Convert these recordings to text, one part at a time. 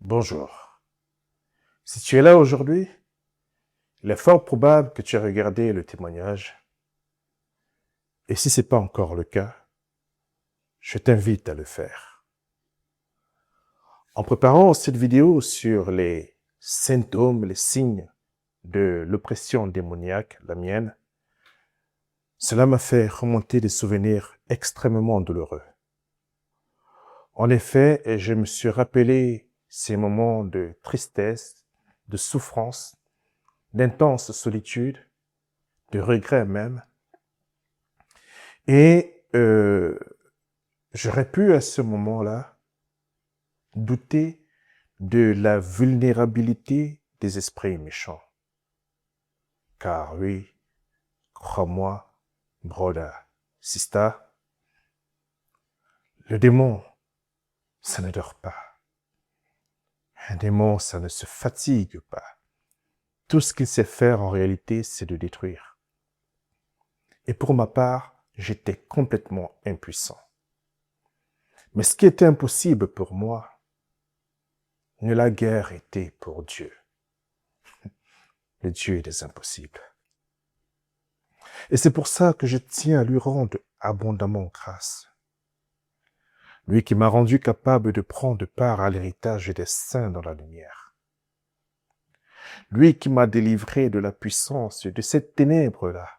Bonjour. Si tu es là aujourd'hui, il est fort probable que tu aies regardé le témoignage. Et si ce n'est pas encore le cas, je t'invite à le faire. En préparant cette vidéo sur les symptômes, les signes de l'oppression démoniaque, la mienne, cela m'a fait remonter des souvenirs extrêmement douloureux. En effet, je me suis rappelé ces moments de tristesse, de souffrance, d'intense solitude, de regret même. Et j'aurais pu à ce moment-là douter de la vulnérabilité des esprits méchants. Car oui, crois-moi, brother, sister, le démon, ça ne dort pas. Un démon, ça ne se fatigue pas. Tout ce qu'il sait faire en réalité, c'est de détruire. Et pour ma part, j'étais complètement impuissant. Mais ce qui était impossible pour moi, ne l'a guère été pour Dieu. Le Dieu des impossibles. Et c'est pour ça que je tiens à lui rendre abondamment grâce. Lui qui m'a rendu capable de prendre part à l'héritage des saints dans la lumière. Lui qui m'a délivré de la puissance de cette ténèbre-là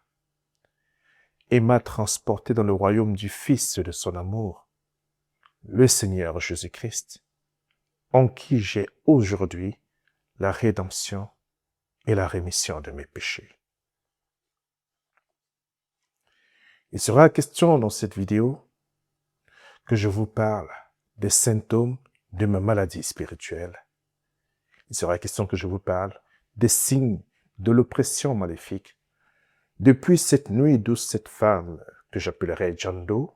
et m'a transporté dans le royaume du Fils de son amour, le Seigneur Jésus-Christ, en qui j'ai aujourd'hui la rédemption et la rémission de mes péchés. Il sera question dans cette vidéo que je vous parle des symptômes de ma maladie spirituelle. Il sera question que je vous parle des signes de l'oppression maléfique. Depuis cette nuit d'où cette femme, que j'appellerai John Doe,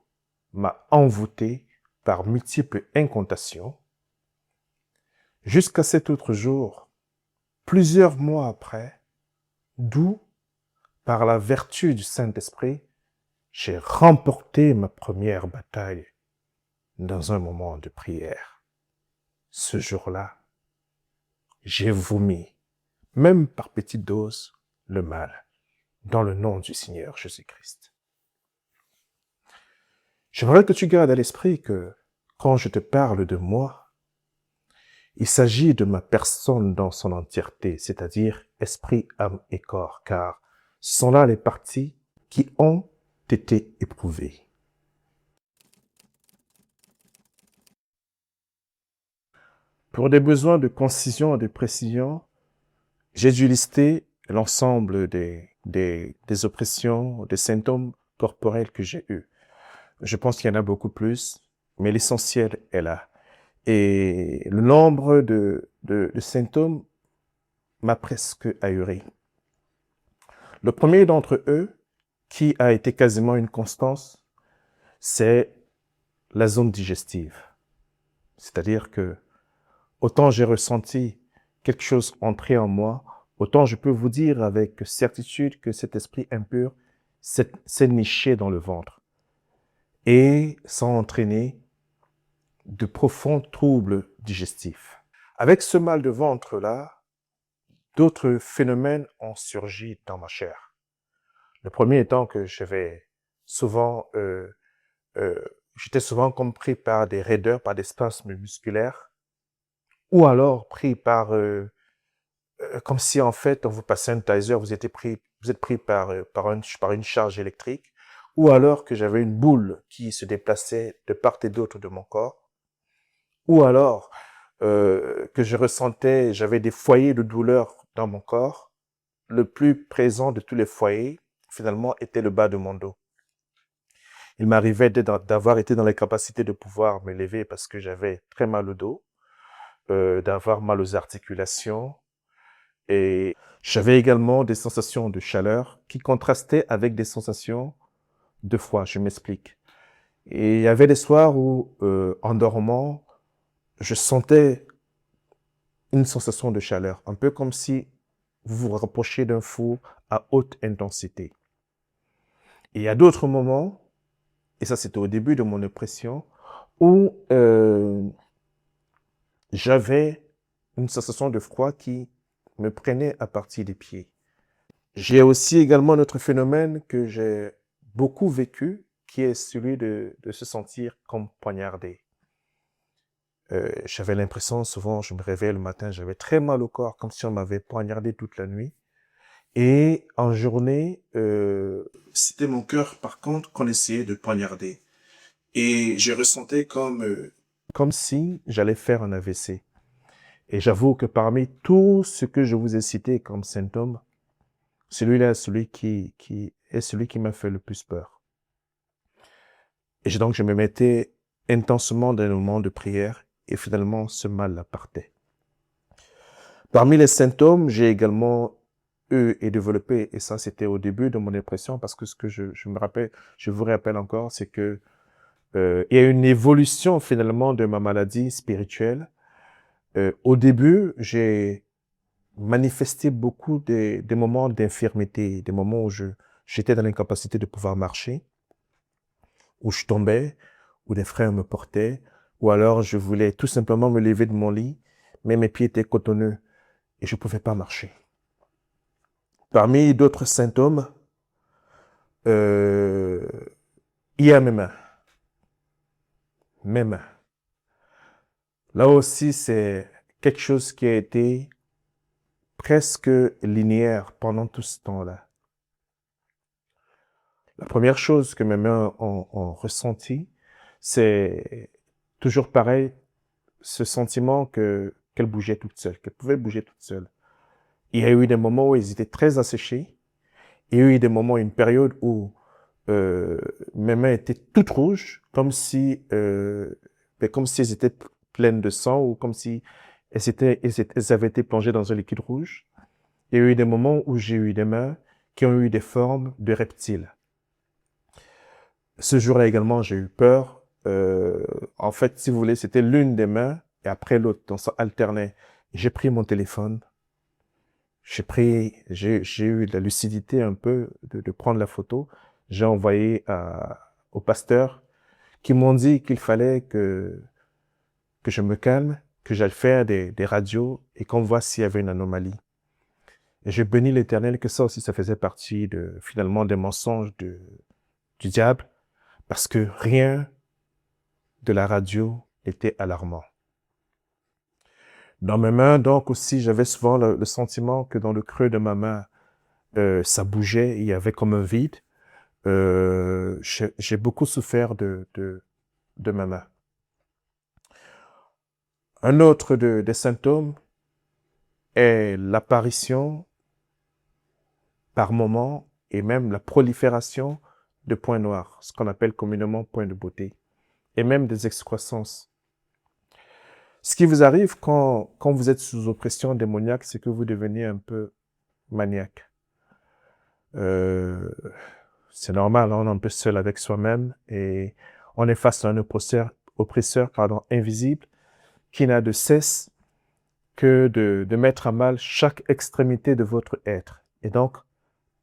m'a envoûté par multiples incantations, jusqu'à cet autre jour, plusieurs mois après, d'où, par la vertu du Saint-Esprit, j'ai remporté ma première bataille dans un moment de prière. Ce jour-là, j'ai vomi, même par petite dose, le mal, dans le nom du Seigneur Jésus-Christ. J'aimerais que tu gardes à l'esprit que, quand je te parle de moi, il s'agit de ma personne dans son entièreté, c'est-à-dire esprit, âme et corps, car ce sont là les parties qui ont été éprouvées. Pour des besoins de concision et de précision, j'ai dû lister l'ensemble des oppressions, des symptômes corporels que j'ai eus. Je pense qu'il y en a beaucoup plus, mais l'essentiel est là. Et le nombre de symptômes m'a presque ahuri. Le premier d'entre eux, qui a été quasiment une constance, c'est la zone digestive. C'est-à-dire que autant j'ai ressenti quelque chose entrer en moi, autant je peux vous dire avec certitude que cet esprit impur s'est niché dans le ventre. Et ça a entraîné de profonds troubles digestifs. Avec ce mal de ventre-là, d'autres phénomènes ont surgi dans ma chair. Le premier étant que j'étais souvent compris par des raideurs, par des spasmes musculaires, ou alors pris par, comme si en fait on vous passait un taser, vous êtes pris par une charge électrique, ou alors que j'avais une boule qui se déplaçait de part et d'autre de mon corps, ou alors que j'avais des foyers de douleur dans mon corps. Le plus présent de tous les foyers, finalement, était le bas de mon dos. Il m'arrivait d'avoir été dans les capacités de pouvoir me lever parce que j'avais très mal au dos, d'avoir mal aux articulations, et j'avais également des sensations de chaleur qui contrastaient avec des sensations de froid. Je m'explique. Et il y avait des soirs où, en dormant, je sentais une sensation de chaleur, un peu comme si vous vous rapprochez d'un four à haute intensité. Et il y a d'autres moments, et ça c'était au début de mon oppression, où j'avais une sensation de froid qui me prenait à partir des pieds. J'ai aussi également un autre phénomène que j'ai beaucoup vécu, qui est celui de se sentir comme poignardé. J'avais l'impression, souvent, je me réveillais le matin, j'avais très mal au corps, comme si on m'avait poignardé toute la nuit. Et en journée, c'était mon cœur, par contre, qu'on essayait de poignarder. Et je ressentais comme si j'allais faire un AVC. Et j'avoue que parmi tout ce que je vous ai cité comme symptômes, celui-là est celui qui m'a fait le plus peur. Et donc, je me mettais intensément dans un moment de prière et finalement, ce mal-là partait. Parmi les symptômes, j'ai également eu et développé, et ça c'était au début de mon dépression, parce que ce que je me rappelle, je vous rappelle encore, c'est que il y a une évolution finalement de ma maladie spirituelle. Au début, j'ai manifesté beaucoup des moments d'infirmité, des moments où j'étais dans l'incapacité de pouvoir marcher, où je tombais, où des frères me portaient, ou alors je voulais tout simplement me lever de mon lit, mais mes pieds étaient cotonneux et je pouvais pas marcher. Parmi d'autres symptômes, il y a mes mains. Mes mains. Là aussi, c'est quelque chose qui a été presque linéaire pendant tout ce temps-là. La première chose que mes mains ont ressenti, c'est toujours pareil, ce sentiment qu'elles bougeaient toutes seules, qu'elles pouvaient bouger toutes seules. Il y a eu des moments où elles étaient très asséchées. Il y a eu des moments, une période où mes mains étaient toutes rouges, comme si elles étaient pleines de sang ou comme si elles avaient été plongées dans un liquide rouge. Il y a eu des moments où j'ai eu des mains qui ont eu des formes de reptiles. Ce jour-là également, j'ai eu peur. En fait, si vous voulez, c'était l'une des mains et après l'autre, donc ça alternait. J'ai pris mon téléphone. J'ai eu la lucidité un peu de prendre la photo. J'ai envoyé au pasteur qui m'ont dit qu'il fallait que je me calme, que j'aille faire des radios et qu'on voit s'il y avait une anomalie. Et je bénis l'Éternel que ça aussi, ça faisait partie finalement des mensonges du diable parce que rien de la radio n'était alarmant. Dans mes mains, donc aussi, j'avais souvent le sentiment que dans le creux de ma main, ça bougeait, il y avait comme un vide. J'ai beaucoup souffert de ma main. Un autre des symptômes est l'apparition par moment et même la prolifération de points noirs, ce qu'on appelle communément points de beauté, et même des excroissances. Ce qui vous arrive quand vous êtes sous oppression démoniaque, c'est que vous devenez un peu maniaque. C'est normal, hein, on est un peu seul avec soi-même et on est face à un oppresseur invisible qui n'a de cesse que de mettre à mal chaque extrémité de votre être. Et donc,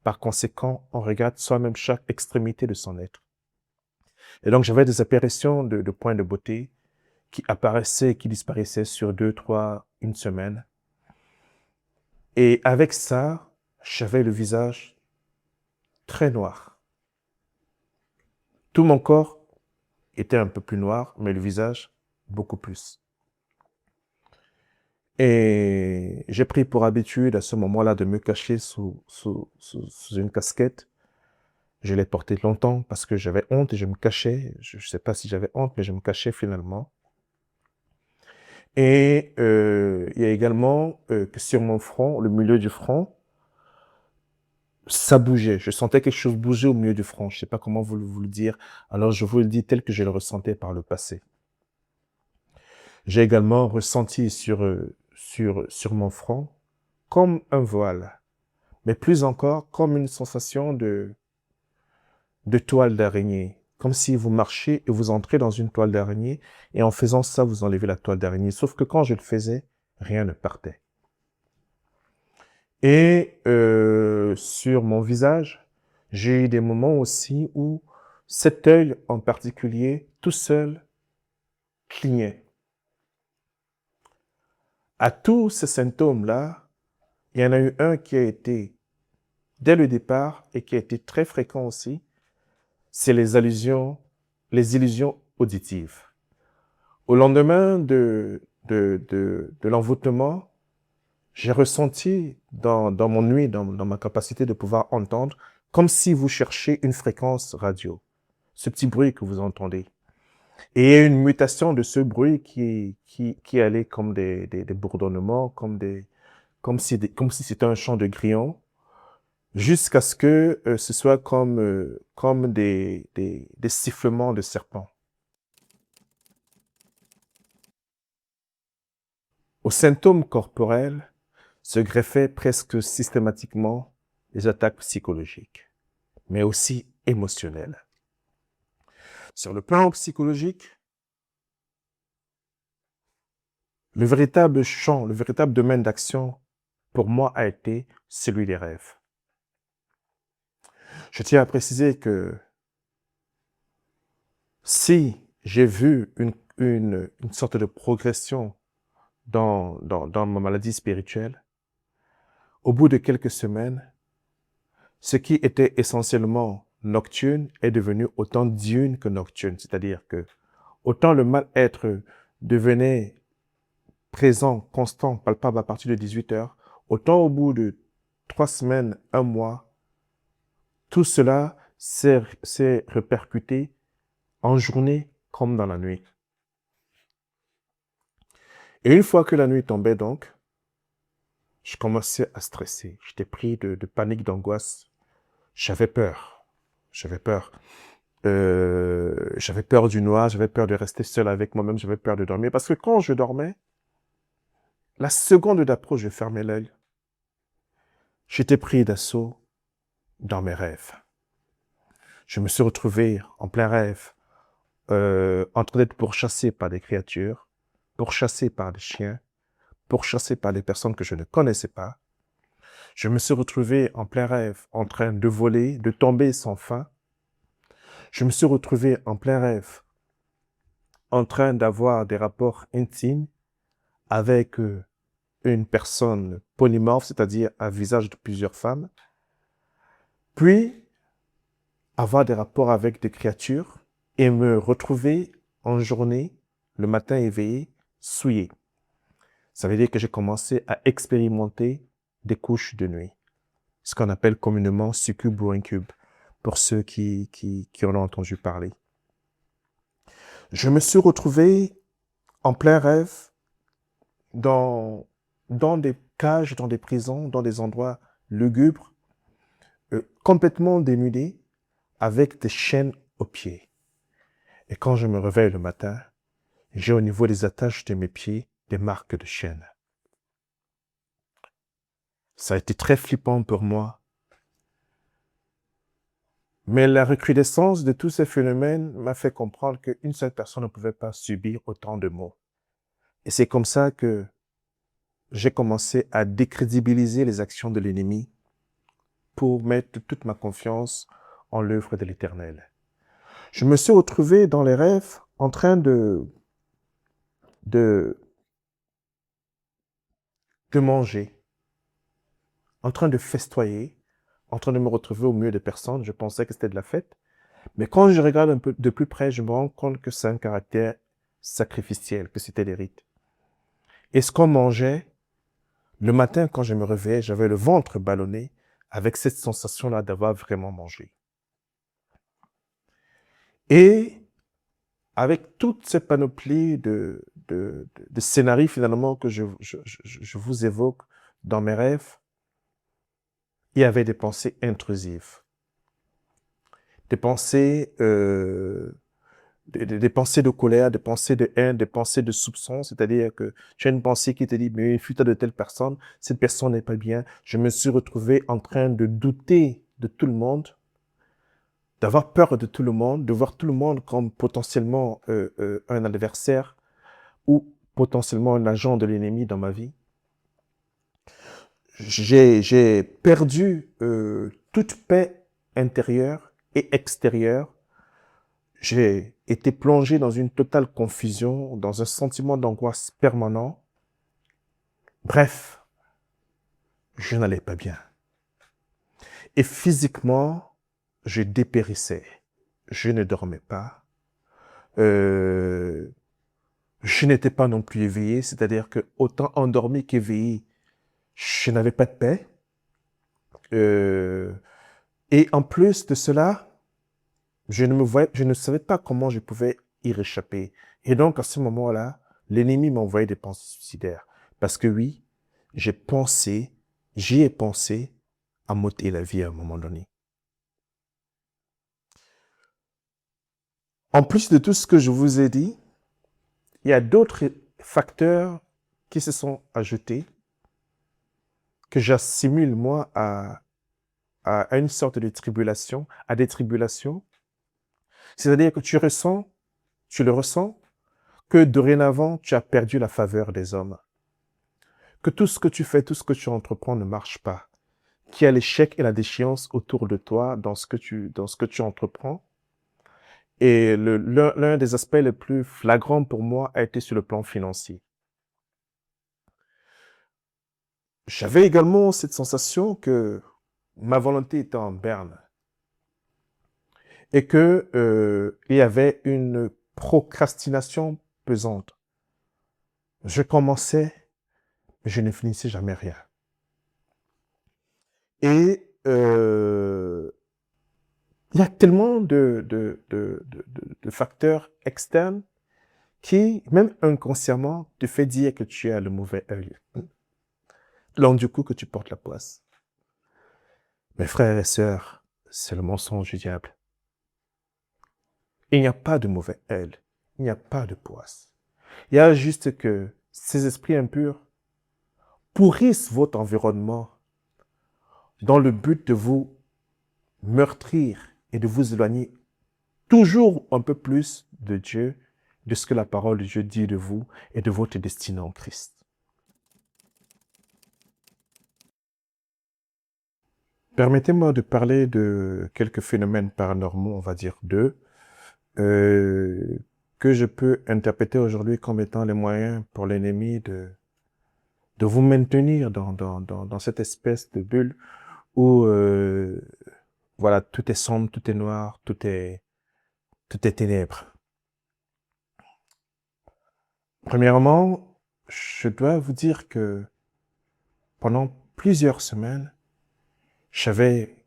par conséquent, on regarde soi-même chaque extrémité de son être. Et donc, j'avais des apparitions de points de beauté qui apparaissaient et qui disparaissaient sur 2, 3, une semaine. Et avec ça, j'avais le visage très noir. Tout mon corps était un peu plus noir, mais le visage, beaucoup plus. Et j'ai pris pour habitude à ce moment-là de me cacher sous une casquette. Je l'ai portée longtemps parce que j'avais honte et je me cachais. Je ne sais pas si j'avais honte, mais je me cachais finalement. Et il y a également que sur mon front, le milieu du front, ça bougeait. Je sentais quelque chose bouger au milieu du front. Je ne sais pas comment vous le dire. Alors je vous le dis tel que je le ressentais par le passé. J'ai également ressenti sur mon front comme un voile, mais plus encore comme une sensation de toile d'araignée, comme si vous marchez et vous entrez dans une toile d'araignée et en faisant ça, vous enlevez la toile d'araignée. Sauf que quand je le faisais, rien ne partait. Et sur mon visage, j'ai eu des moments aussi où cet œil en particulier, tout seul, clignait. À tous ces symptômes-là, il y en a eu un qui a été dès le départ et qui a été très fréquent aussi, c'est les illusions auditives. Au lendemain de l'envoûtement, j'ai ressenti dans mon nuit, dans ma capacité de pouvoir entendre, comme si vous cherchiez une fréquence radio, ce petit bruit que vous entendez. Et il y a une mutation de ce bruit qui allait comme des bourdonnements, comme si c'était un chant de grillon, jusqu'à ce que ce soit comme des sifflements de serpents. Aux symptômes corporels se greffaient presque systématiquement les attaques psychologiques, mais aussi émotionnelles. Sur le plan psychologique, le véritable champ, le véritable domaine d'action pour moi a été celui des rêves. Je tiens à préciser que si j'ai vu une sorte de progression dans ma maladie spirituelle, au bout de quelques semaines, ce qui était essentiellement nocturne est devenu autant diurne que nocturne. C'est-à-dire que autant le mal-être devenait présent, constant, palpable à partir de 18 heures, autant au bout de 3 semaines, 1 mois, tout cela s'est répercuté en journée comme dans la nuit. Et une fois que la nuit tombait donc, je commençais à stresser. J'étais pris de panique, d'angoisse. J'avais peur. J'avais peur. J'avais peur du noir, j'avais peur de rester seul avec moi-même, j'avais peur de dormir. Parce que quand je dormais, la seconde d'après, je fermais l'œil. J'étais pris d'assaut dans mes rêves. Je me suis retrouvé en plein rêve, en train d'être pourchassé par des créatures, pourchassé par des chiens, pourchassé par des personnes que je ne connaissais pas. Je me suis retrouvé en plein rêve, en train de voler, de tomber sans fin. Je me suis retrouvé en plein rêve, en train d'avoir des rapports intimes avec une personne polymorphe, c'est-à-dire un visage de plusieurs femmes, puis avoir des rapports avec des créatures et me retrouver en journée, le matin éveillé, souillé. Ça veut dire que j'ai commencé à expérimenter des couches de nuit, ce qu'on appelle communément succube ou incube, pour ceux qui en ont entendu parler. Je me suis retrouvé en plein rêve dans des cages, dans des prisons, dans des endroits lugubres, complètement dénudé, avec des chaînes aux pieds. Et quand je me réveille le matin, j'ai au niveau des attaches de mes pieds des marques de chaînes. Ça a été très flippant pour moi. Mais la recrudescence de tous ces phénomènes m'a fait comprendre qu'une seule personne ne pouvait pas subir autant de maux. Et c'est comme ça que j'ai commencé à décrédibiliser les actions de l'ennemi pour mettre toute ma confiance en l'œuvre de l'Éternel. Je me suis retrouvé dans les rêves en train de manger, en train de festoyer, en train de me retrouver au milieu de personnes. Je pensais que c'était de la fête. Mais quand je regarde un peu de plus près, je me rends compte que c'est un caractère sacrificiel, que c'était des rites. Et ce qu'on mangeait, le matin quand je me réveillais, j'avais le ventre ballonné avec cette sensation-là d'avoir vraiment mangé. Et avec toute cette panoplie de scénarios finalement que je vous évoque dans mes rêves, il y avait des pensées intrusives, des pensées, des pensées de colère, des pensées de haine, des pensées de soupçon, c'est-à-dire que tu as une pensée qui te dit, mais il fut de telle personne, cette personne n'est pas bien. Je me suis retrouvé en train de douter de tout le monde, d'avoir peur de tout le monde, de voir tout le monde comme potentiellement un adversaire ou potentiellement un agent de l'ennemi dans ma vie. J'ai perdu toute paix intérieure et extérieure. J'ai été plongé dans une totale confusion, dans un sentiment d'angoisse permanent. Bref, je n'allais pas bien. Et physiquement, je dépérissais. Je ne dormais pas. Je n'étais pas non plus éveillé, c'est-à-dire que autant endormi qu'éveillé, je n'avais pas de paix. Et en plus de cela, je ne savais pas comment je pouvais y réchapper. Et donc, à ce moment-là, l'ennemi m'envoyait des pensées suicidaires. Parce que oui, j'y ai pensé à m'ôter la vie à un moment donné. En plus de tout ce que je vous ai dit, il y a d'autres facteurs qui se sont ajoutés, que j'assimile, moi, à une sorte de tribulation, à des tribulations. C'est-à-dire que tu le ressens, que dorénavant, tu as perdu la faveur des hommes. Que tout ce que tu fais, tout ce que tu entreprends ne marche pas. Qu'il y a l'échec et la déchéance autour de toi dans ce que tu entreprends. Et l'un des aspects les plus flagrants pour moi a été sur le plan financier. J'avais également cette sensation que ma volonté était en berne et que il y avait une procrastination pesante. Je commençais, mais je ne finissais jamais rien. Et il y a tellement de facteurs externes qui, même inconsciemment, te fait dire que tu as le mauvais œil. Donc, du coup, que tu portes la poisse. Mes frères et sœurs, c'est le mensonge du diable. Il n'y a pas de mauvais œil. Il n'y a pas de poisse. Il y a juste que ces esprits impurs pourrissent votre environnement dans le but de vous meurtrir et de vous éloigner toujours un peu plus de Dieu, de ce que la parole de Dieu dit de vous et de votre destinée en Christ. Permettez-moi de parler de quelques phénomènes paranormaux, on va dire deux, que je peux interpréter aujourd'hui comme étant les moyens pour l'ennemi de vous maintenir dans cette espèce de bulle où voilà, tout est sombre, tout est noir, tout est ténèbres. Premièrement, je dois vous dire que pendant plusieurs semaines, j'avais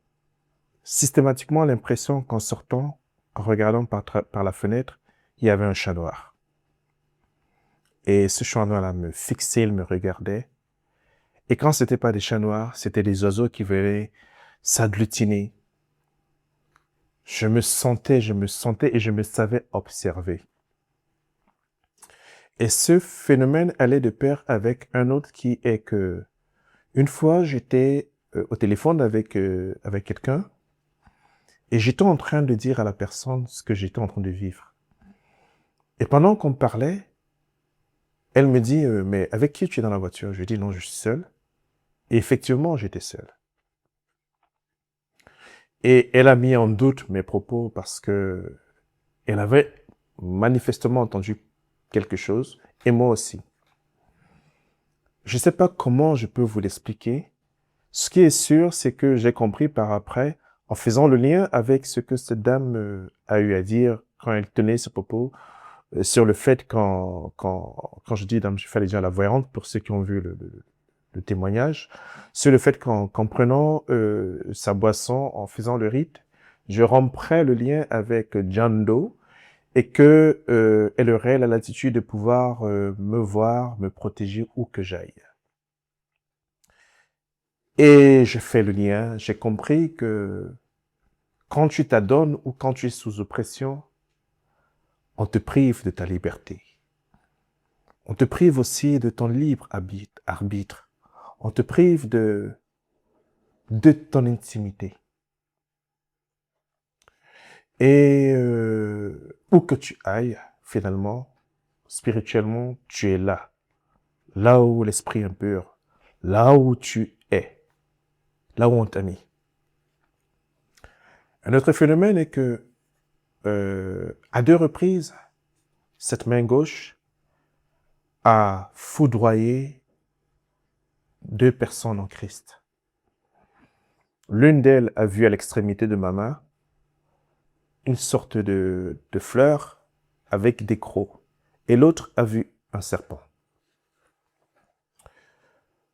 systématiquement l'impression qu'en sortant, en regardant par la fenêtre, il y avait un chat noir. Et ce chat noir-là me fixait, il me regardait. Et quand c'était pas des chats noirs, c'était des oiseaux qui venaient s'agglutiner. Je me sentais et je me savais observer. Et ce phénomène allait de pair avec un autre qui est que une fois j'étais au téléphone avec quelqu'un et j'étais en train de dire à la personne ce que j'étais en train de vivre. Et pendant qu'on parlait, elle me dit mais avec qui tu es dans la voiture? Je lui dis non, je suis seul. Et effectivement, j'étais seul. Et elle a mis en doute mes propos parce que elle avait manifestement entendu quelque chose, et moi aussi. Je ne sais pas comment je peux vous l'expliquer. Ce qui est sûr, c'est que j'ai compris par après, en faisant le lien avec ce que cette dame a eu à dire quand elle tenait ce propos, sur le fait quand je dis dame, je fallait dire la voyante pour ceux qui ont vu le témoignage, sur le fait qu'en prenant sa boisson, en faisant le rite, je romprais le lien avec John Doe et que elle aurait la latitude de pouvoir me voir, me protéger où que j'aille. Et je fais le lien, j'ai compris que quand tu t'adonnes ou quand tu es sous oppression, on te prive de ta liberté. On te prive aussi de ton libre arbitre. On te prive de ton intimité. Et où que tu ailles, finalement, spirituellement, tu es là. Là où l'esprit impur, là où tu es, là où on t'a mis. Un autre phénomène est que, à 2 reprises, cette main gauche a foudroyé deux personnes en Christ. L'une d'elles a vu à l'extrémité de ma main une sorte de fleur avec des crocs. Et l'autre a vu un serpent.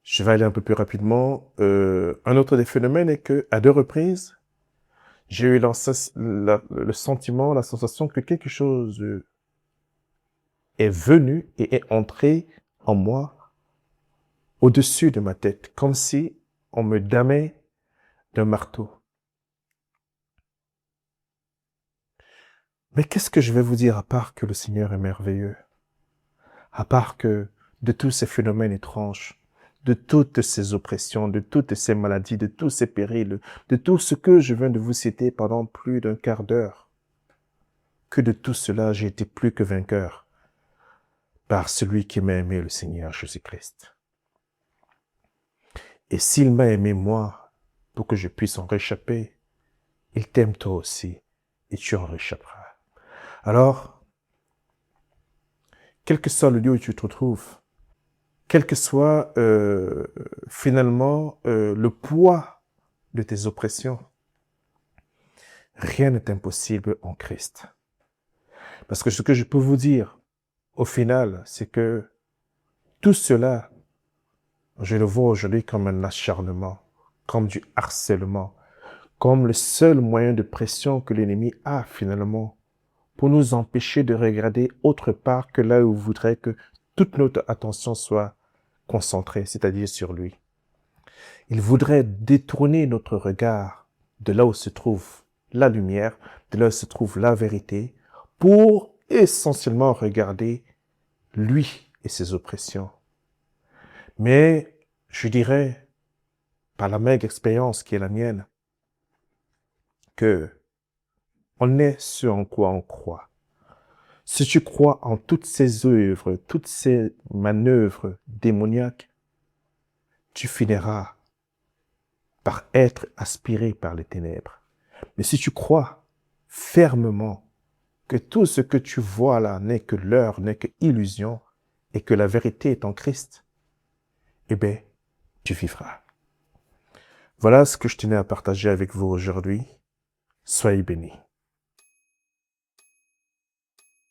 Je vais aller un peu plus rapidement. Un autre des phénomènes est que, à deux reprises, j'ai eu le sentiment, la sensation que quelque chose est venu et est entré en moi au-dessus de ma tête, comme si on me damait d'un marteau. Mais qu'est-ce que je vais vous dire à part que le Seigneur est merveilleux? À part que de tous ces phénomènes étranges, de toutes ces oppressions, de toutes ces maladies, de tous ces périls, de tout ce que je viens de vous citer pendant plus d'un quart d'heure, que de tout cela j'ai été plus que vainqueur par celui qui m'a aimé, le Seigneur Jésus-Christ. Et s'il m'a aimé moi, pour que je puisse en réchapper, il t'aime toi aussi, et tu en réchapperas. Alors, quel que soit le lieu où tu te retrouves, quel que soit finalement le poids de tes oppressions, rien n'est impossible en Christ. Parce que ce que je peux vous dire, au final, c'est que tout cela, je le vois aujourd'hui comme un acharnement, comme du harcèlement, comme le seul moyen de pression que l'ennemi a finalement pour nous empêcher de regarder autre part que là où il voudrait que toute notre attention soit concentrée, c'est-à-dire sur lui. Il voudrait détourner notre regard de là où se trouve la lumière, de là où se trouve la vérité, pour essentiellement regarder lui et ses oppressions. Mais je dirais, par la maigre expérience qui est la mienne, que on est ce en quoi on croit. Si tu crois en toutes ces œuvres, toutes ces manœuvres démoniaques, tu finiras par être aspiré par les ténèbres. Mais si tu crois fermement que tout ce que tu vois là n'est que leurre, n'est que illusion, et que la vérité est en Christ, eh bien, tu vivras. Voilà ce que je tenais à partager avec vous aujourd'hui. Soyez bénis.